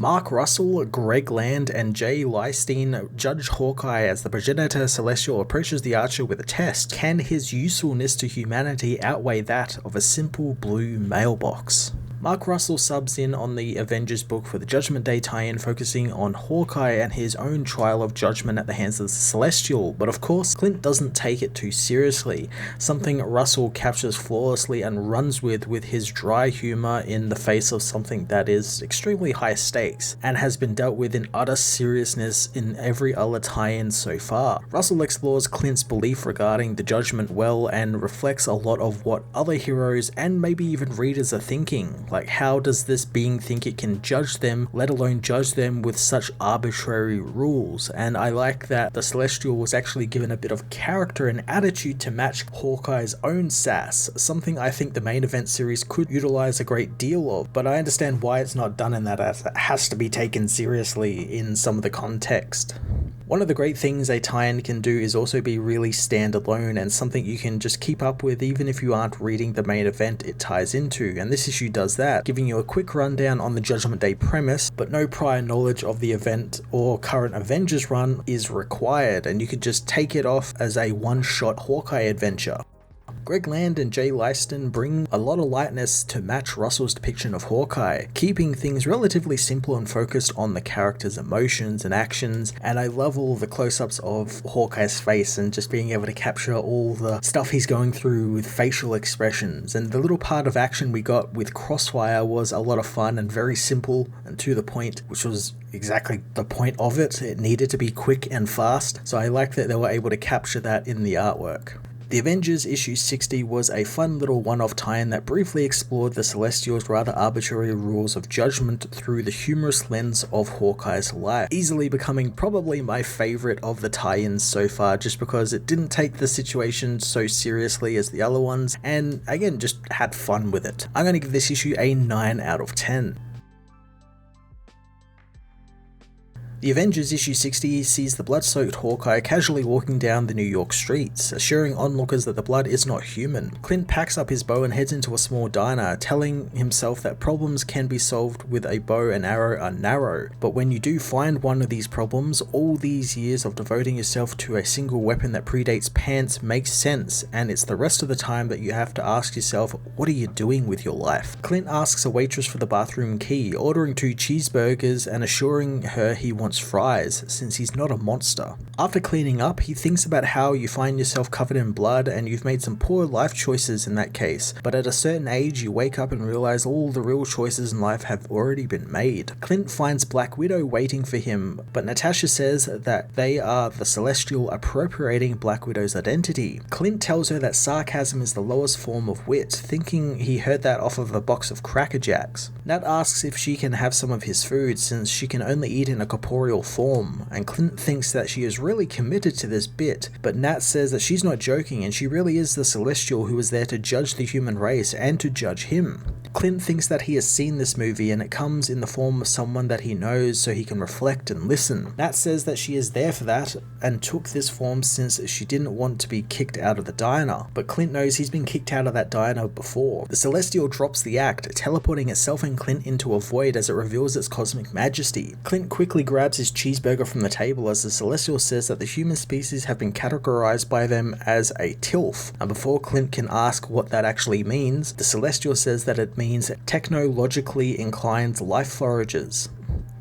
Mark Russell, Greg Land, and Jay Leistein judge Hawkeye as the Progenitor Celestial approaches the Archer with a test. Can his usefulness to humanity outweigh that of a simple blue mailbox? Mark Russell subs in on the Avengers book for the Judgement Day tie-in, focusing on Hawkeye and his own trial of judgment at the hands of the Celestial, but of course Clint doesn't take it too seriously, something Russell captures flawlessly and runs with his dry humour in the face of something that is extremely high stakes, and has been dealt with in utter seriousness in every other tie-in so far. Russell explores Clint's belief regarding the Judgement well, and reflects a lot of what other heroes and maybe even readers are thinking. Like, how does this being think it can judge them, let alone judge them with such arbitrary rules? And I like that the Celestial was actually given a bit of character and attitude to match Hawkeye's own sass, something I think the main event series could utilize a great deal of, but I understand why it's not done in that, as it has to be taken seriously in some of the context. One of the great things a tie-in can do is also be really standalone and something you can just keep up with even if you aren't reading the main event it ties into, and this issue does that, giving you a quick rundown on the Judgment Day premise, but no prior knowledge of the event or current Avengers run is required, and you could just take it off as a one-shot Hawkeye adventure. Greg Land and Jay Leistein bring a lot of lightness to match Russell's depiction of Hawkeye, keeping things relatively simple and focused on the character's emotions and actions, and I love all the close-ups of Hawkeye's face and just being able to capture all the stuff he's going through with facial expressions, and the little part of action we got with Crossfire was a lot of fun and very simple and to the point, which was exactly the point of it. It needed to be quick and fast, so I like that they were able to capture that in the artwork. The Avengers issue 60 was a fun little one-off tie-in that briefly explored the Celestial's rather arbitrary rules of judgment through the humorous lens of Hawkeye's life, easily becoming probably my favourite of the tie-ins so far, just because it didn't take the situation so seriously as the other ones, and again just had fun with it. I'm going to give this issue a 9 out of 10. The Avengers issue 60 sees the blood-soaked Hawkeye casually walking down the New York streets, assuring onlookers that the blood is not human. Clint packs up his bow and heads into a small diner, telling himself that problems can be solved with a bow and arrow are narrow, but when you do find one of these problems, all these years of devoting yourself to a single weapon that predates pants makes sense, and it's the rest of the time that you have to ask yourself, what are you doing with your life? Clint asks a waitress for the bathroom key, ordering 2 cheeseburgers and assuring her he wants fries, since he's not a monster. After cleaning up, he thinks about how you find yourself covered in blood and you've made some poor life choices in that case, but at a certain age you wake up and realize all the real choices in life have already been made. Clint finds Black Widow waiting for him, but Natasha says that they are the Celestial appropriating Black Widow's identity. Clint tells her that sarcasm is the lowest form of wit, thinking he heard that off of a box of Cracker Jacks. Nat asks if she can have some of his food since she can only eat in a corporeal form, and Clint thinks that she is really committed to this bit, but Nat says that she's not joking and she really is the Celestial who is there to judge the human race and to judge him. Clint thinks that he has seen this movie and it comes in the form of someone that he knows so he can reflect and listen. Nat says that she is there for that and took this form since she didn't want to be kicked out of the diner, but Clint knows he's been kicked out of that diner before. The Celestial drops the act, teleporting itself and Clint into a void as it reveals its cosmic majesty. Clint quickly grabs his cheeseburger from the table as the Celestial says that the human species have been categorized by them as a TILF, and before Clint can ask what that actually means, the Celestial says that it means technologically inclined life foragers,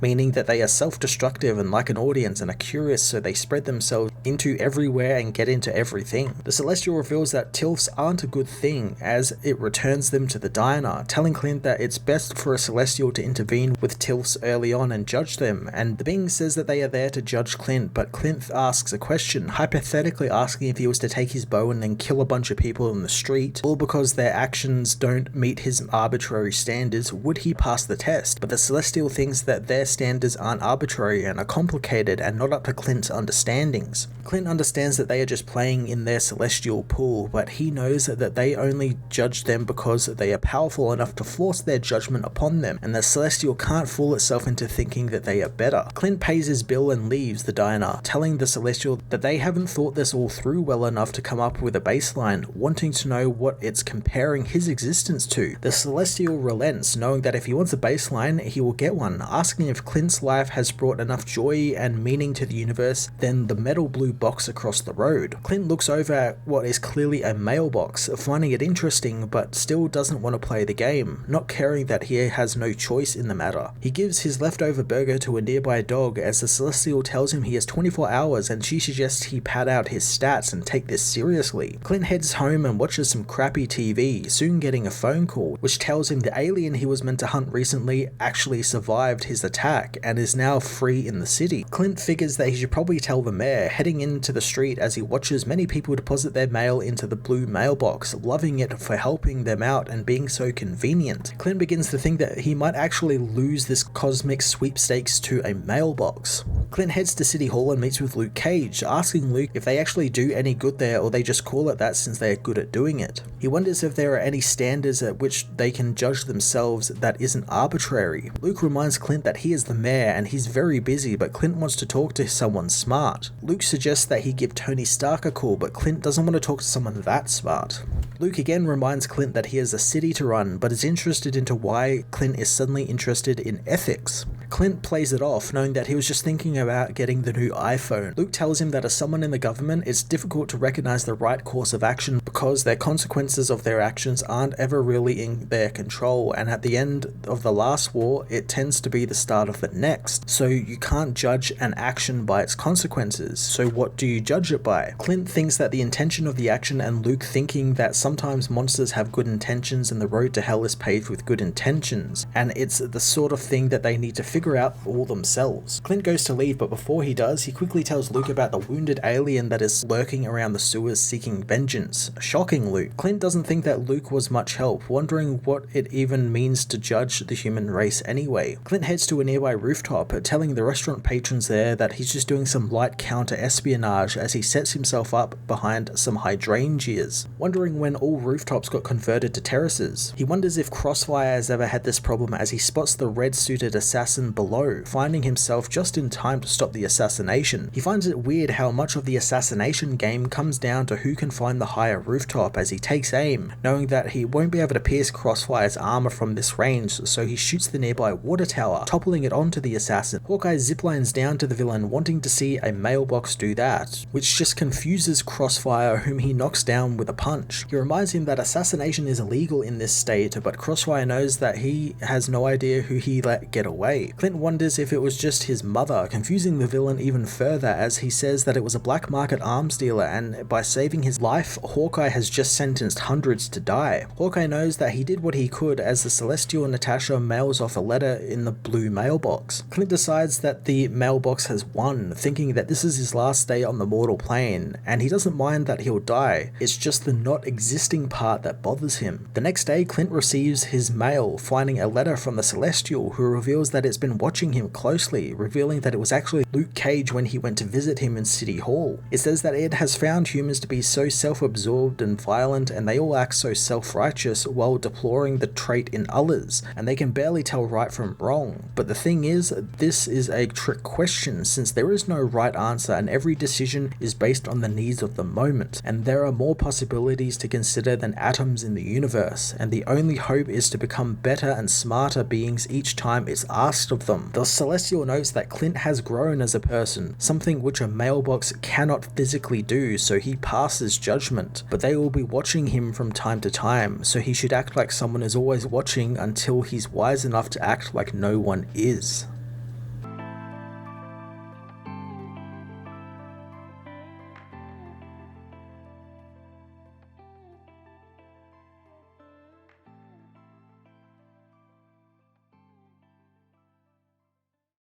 meaning that they are self-destructive and like an audience and are curious, so they spread themselves into everywhere and get into everything. The Celestial reveals that TILFs aren't a good thing as it returns them to the diner, telling Clint that it's best for a Celestial to intervene with TILFs early on and judge them, and the being says that they are there to judge Clint, but Clint asks a question, hypothetically asking if he was to take his bow and then kill a bunch of people in the street, all because their actions don't meet his arbitrary standards, would he pass the test? But the Celestial thinks that their standards aren't arbitrary and are complicated and not up to Clint's understandings. Clint understands that they are just playing in their celestial pool, but he knows that they only judge them because they are powerful enough to force their judgment upon them, and the celestial can't fool itself into thinking that they are better. Clint pays his bill and leaves the diner, telling the celestial that they haven't thought this all through well enough to come up with a baseline, wanting to know what it's comparing his existence to. The celestial relents, knowing that if he wants a baseline, he will get one, asking if Clint's life has brought enough joy and meaning to the universe than the metal blue box across the road. Clint looks over at what is clearly a mailbox, finding it interesting but still doesn't want to play the game, not caring that he has no choice in the matter. He gives his leftover burger to a nearby dog as the celestial tells him he has 24 hours and she suggests he pad out his stats and take this seriously. Clint heads home and watches some crappy TV, soon getting a phone call which tells him the alien he was meant to hunt recently actually survived his attack and is now free in the city. Clint figures that he should probably tell the mayor, heading into the street as he watches many people deposit their mail into the blue mailbox, loving it for helping them out and being so convenient. Clint begins to think that he might actually lose this cosmic sweepstakes to a mailbox. Clint heads to City Hall and meets with Luke Cage, asking Luke if they actually do any good there or they just call it that since they are good at doing it. He wonders if there are any standards at which they can judge themselves that isn't arbitrary. Luke reminds Clint that he is the mayor and he's very busy, but Clint wants to talk to someone smart. Luke suggests that he give Tony Stark a call, but Clint doesn't want to talk to someone that smart. Luke again reminds Clint that he has a city to run, but is interested into why Clint is suddenly interested in ethics. Clint plays it off, knowing that he was just thinking about getting the new iPhone. Luke tells him that as someone in the government, it's difficult to recognize the right course of action because their consequences of their actions aren't ever really in their control, and at the end of the last war, it tends to be the start of the next. So you can't judge an action by its consequences. So what do you judge it by? Clint thinks that the intention of the action and Luke thinking that sometimes monsters have good intentions and the road to hell is paved with good intentions, and it's the sort of thing that they need to figure out all themselves. Clint goes to leave, but before he does, he quickly tells Luke about the wounded alien that is lurking around the sewers seeking vengeance, shocking Luke. Clint doesn't think that Luke was much help, wondering what it even means to judge the human race anyway. Clint heads to a nearby rooftop, telling the restaurant patrons there that he's just doing some light counter-espionage as he sets himself up behind some hydrangeas, wondering when all rooftops got converted to terraces. He wonders if Crossfire has ever had this problem as he spots the red-suited assassin below, finding himself just in time to stop the assassination. He finds it weird how much of the assassination game comes down to who can find the higher rooftop as he takes aim, knowing that he won't be able to pierce Crossfire's armor from this range, so he shoots the nearby water tower, toppling it onto the assassin. Hawkeye ziplines down to the villain, wanting to see a mailbox do that, which just confuses Crossfire, whom he knocks down with a punch. He reminds him that assassination is illegal in this state, but Crossfire knows that he has no idea who he let get away. Clint wonders if it was just his mother, confusing the villain even further as he says that it was a black market arms dealer, and by saving his life, Hawkeye has just sentenced hundreds to die. Hawkeye knows that he did what he could as the Celestial Natasha mails off a letter in the blue mailbox. Clint decides that the mailbox has won, thinking that this is his last day on the mortal plane, and he doesn't mind that he'll die, it's just the not existing part that bothers him. The next day, Clint receives his mail, finding a letter from the Celestial, who reveals that it's been watching him closely, revealing that it was actually Luke Cage when he went to visit him in City Hall. It says that it has found humans to be so self-absorbed and violent, and they all act so self-righteous while deploring the trait in others, and they can barely tell right from wrong. But the thing is, this is a trick question, since there is no right answer and every decision is based on the needs of the moment, and there are more possibilities to consider than atoms in the universe, and the only hope is to become better and smarter beings each time it's asked of them. The Celestial notes that Clint has grown as a person, something which a mailbox cannot physically do, so he passes judgment, but they will be watching him from time to time, so he should act like someone is always watching until he's wise enough to act like no one is.